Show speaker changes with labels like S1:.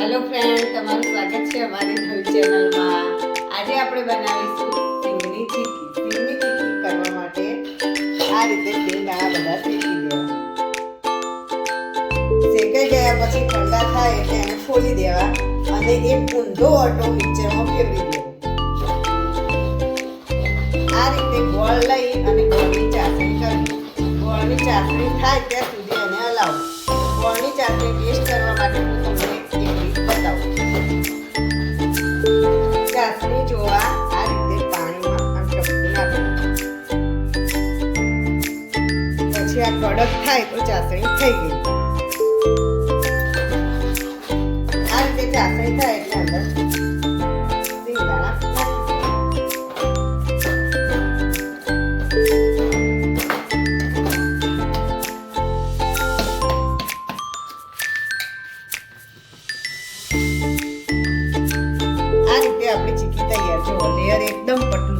S1: Hello friend, તમારું સ્વાગત છે અમારી નવી ચેનલમાં. આજે આપણે બનાવીશું સિંગની ચીક્કી. સિંગની ચીક્કી કરવા માટે આ રીતે સિંગદાણા બધા શેકી દેવા. શેકાઈ ગયા પછી ઠંડા થાય એટલે એને ફોલી દેવા અને એક ઊંધો ઓટો મિક્સરમાં ફેરવી દેવો. આ રીતે ગોળ લઈ અને ગોળની ચાસણી કરવી. ગોળની ચાસણી થાય ત્યાં સુધી એને હલાવો. ગોળની ચાસણી ટેસ્ટ કરવા માટે હું તમને એક રીત બતાવું. ચાસણી જોવા આ રીતે પાણીમાં આમ ટપકું નાખવું. પછી આ કડક થાય તો ચાસણી થઈ ગઈ. આ રીતે ચાસણી થાય એટલે અંદર સિંગદાણા નાખી આપણી ચીક્કી તૈયાર છે. લેયર એકદમ પતલું